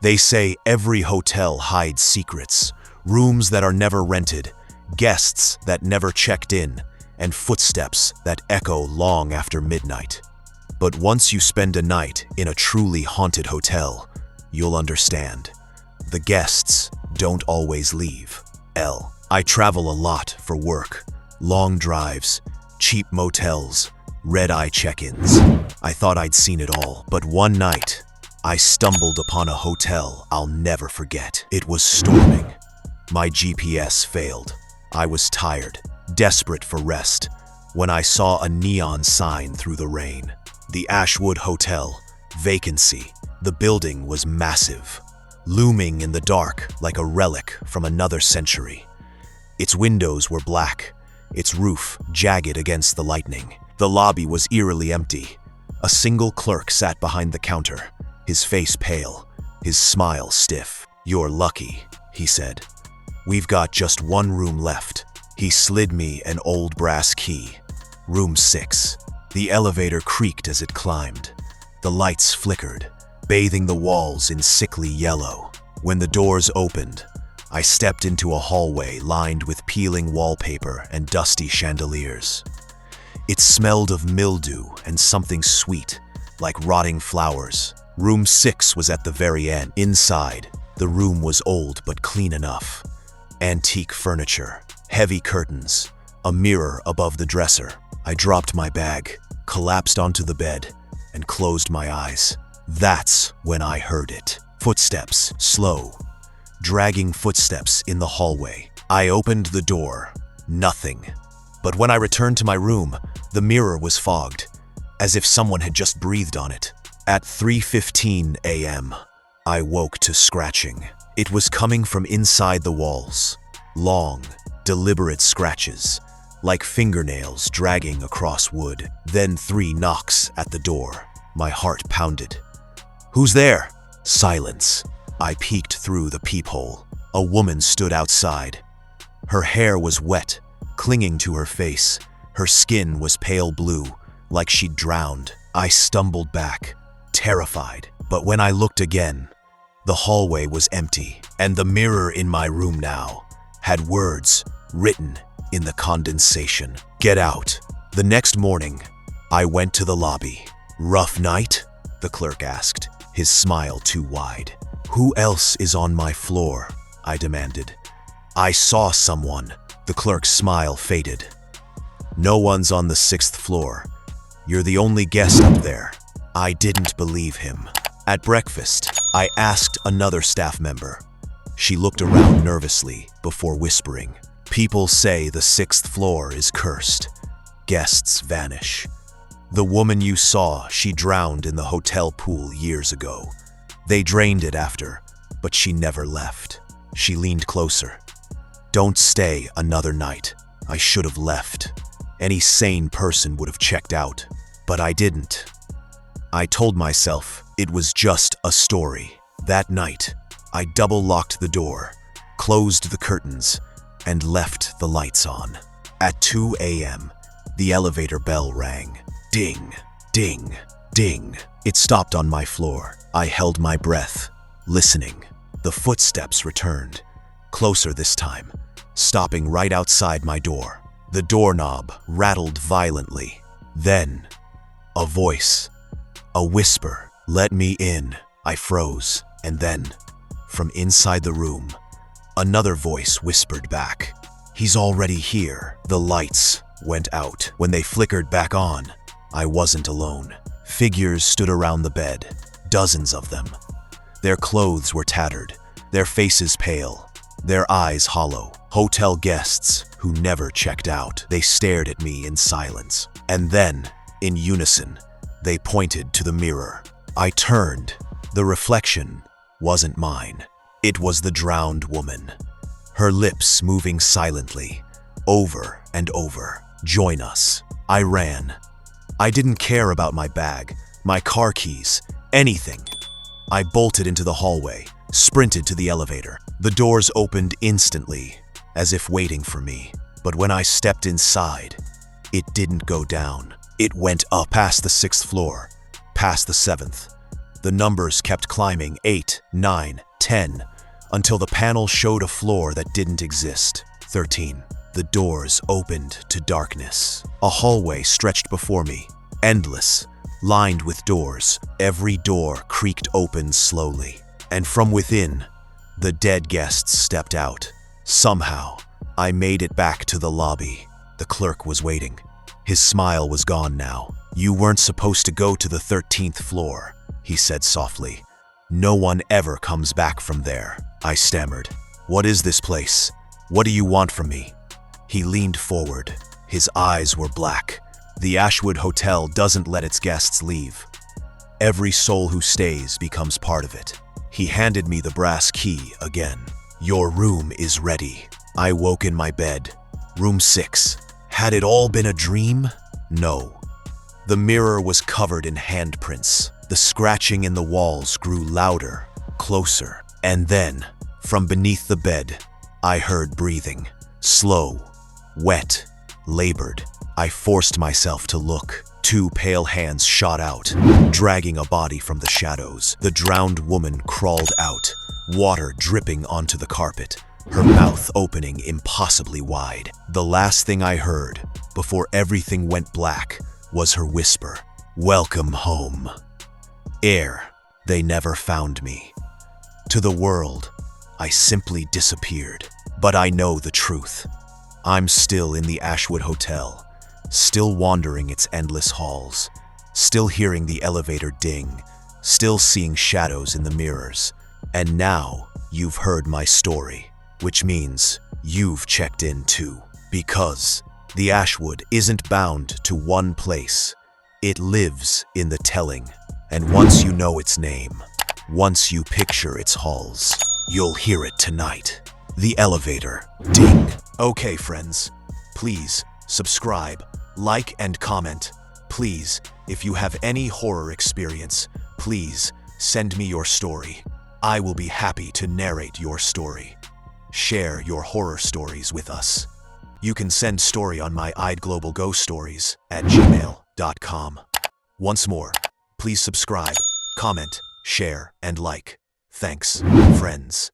They say every hotel hides secrets, rooms that are never rented, guests that never checked in, and footsteps that echo long after midnight. But once you spend a night in a truly haunted hotel, you'll understand. The guests don't always leave. I travel a lot for work. Long drives, cheap motels, red-eye check-ins. I thought I'd seen it all, but one night, I stumbled upon a hotel I'll never forget. It was storming. My GPS failed. I was tired, desperate for rest, when I saw a neon sign through the rain. The Ashwood Hotel, vacancy. The building was massive, looming in the dark like a relic from another century. Its windows were black, its roof jagged against the lightning. The lobby was eerily empty. A single clerk sat behind the counter, his face pale, his smile stiff. "You're lucky," he said. "We've got just one room left." He slid me an old brass key. Room 6. The elevator creaked as it climbed. The lights flickered, bathing the walls in sickly yellow. When the doors opened, I stepped into a hallway lined with peeling wallpaper and dusty chandeliers. It smelled of mildew and something sweet, like rotting flowers. Room 6 was at the very end. Inside, the room was old but clean enough. Antique furniture, heavy curtains, a mirror above the dresser. I dropped my bag, collapsed onto the bed, and closed my eyes. That's when I heard it. Footsteps, slow, dragging footsteps in the hallway. I opened the door. Nothing. But when I returned to my room, the mirror was fogged, as if someone had just breathed on it. At 3:15 a.m., I woke to scratching. It was coming from inside the walls. Long, deliberate scratches, like fingernails dragging across wood. Then 3 knocks at the door. My heart pounded. "Who's there?" Silence. I peeked through the peephole. A woman stood outside. Her hair was wet, clinging to her face. Her skin was pale blue, like she'd drowned. I stumbled back, terrified. But when I looked again, the hallway was empty, and the mirror in my room now had words written in the condensation. "Get out." The next morning, I went to the lobby. "Rough night?" the clerk asked, his smile too wide. "Who else is on my floor?" I demanded. "I saw someone." The clerk's smile faded. "No one's on the 6th floor. You're the only guest up there." I didn't believe him. At breakfast, I asked another staff member. She looked around nervously before whispering. "People say the 6th floor is cursed. Guests vanish. The woman you saw, she drowned in the hotel pool years ago. They drained it after, but she never left." She leaned closer. "Don't stay another night." I should have left. Any sane person would have checked out, but I didn't. I told myself it was just a story. That night, I double-locked the door, closed the curtains, and left the lights on. At 2 a.m., the elevator bell rang. Ding, ding, ding. It stopped on my floor. I held my breath, listening. The footsteps returned, closer this time, stopping right outside my door. The doorknob rattled violently. Then, a voice, a whisper. "Let me in." I froze, and then, from inside the room, another voice whispered back, "He's already here." The lights went out. When they flickered back on, I wasn't alone. Figures stood around the bed, dozens of them. Their clothes were tattered, their faces pale, their eyes hollow. Hotel guests who never checked out. They stared at me in silence. And then, in unison, they pointed to the mirror. I turned. The reflection wasn't mine. It was the drowned woman. Her lips moving silently, over and over. "Join us." I ran. I didn't care about my bag, my car keys, anything. I bolted into the hallway, sprinted to the elevator. The doors opened instantly, as if waiting for me. But when I stepped inside, it didn't go down. It went up past the 6th floor, past the 7th, The numbers kept climbing, 8, 9, 10, until the panel showed a floor that didn't exist. 13. The doors opened to darkness. A hallway stretched before me, endless, lined with doors. Every door creaked open slowly. And from within, the dead guests stepped out. Somehow, I made it back to the lobby. The clerk was waiting. His smile was gone now. "You weren't supposed to go to the 13th floor," he said softly. "No one ever comes back from there." I stammered. "What is this place? What do you want from me?" He leaned forward. His eyes were black. "The Ashwood Hotel doesn't let its guests leave. Every soul who stays becomes part of it." He handed me the brass key again. "Your room is ready." I woke in my bed. Room 6. Had it all been a dream? No. The mirror was covered in handprints. The scratching in the walls grew louder, closer. And then, from beneath the bed, I heard breathing. Slow, wet, labored. I forced myself to look. 2 pale hands shot out, dragging a body from the shadows. The drowned woman crawled out, water dripping onto the carpet, her mouth opening impossibly wide. The last thing I heard, before everything went black, was her whisper, "Welcome home." They never found me. To the world, I simply disappeared. But I know the truth. I'm still in the Ashwood Hotel, still wandering its endless halls, still hearing the elevator ding, still seeing shadows in the mirrors. And now you've heard my story, which means you've checked in too. Because the Ashwood isn't bound to one place. It lives in the telling. And once you know its name, once you picture its halls, you'll hear it tonight. The elevator. Ding. Okay, friends. Please subscribe, like, and comment. Please, if you have any horror experience, please send me your story. I will be happy to narrate your story. Share your horror stories with us. You can send story on my Global Ghost Stories at gmail.com. Once more, please subscribe, comment, share, and like. Thanks, friends.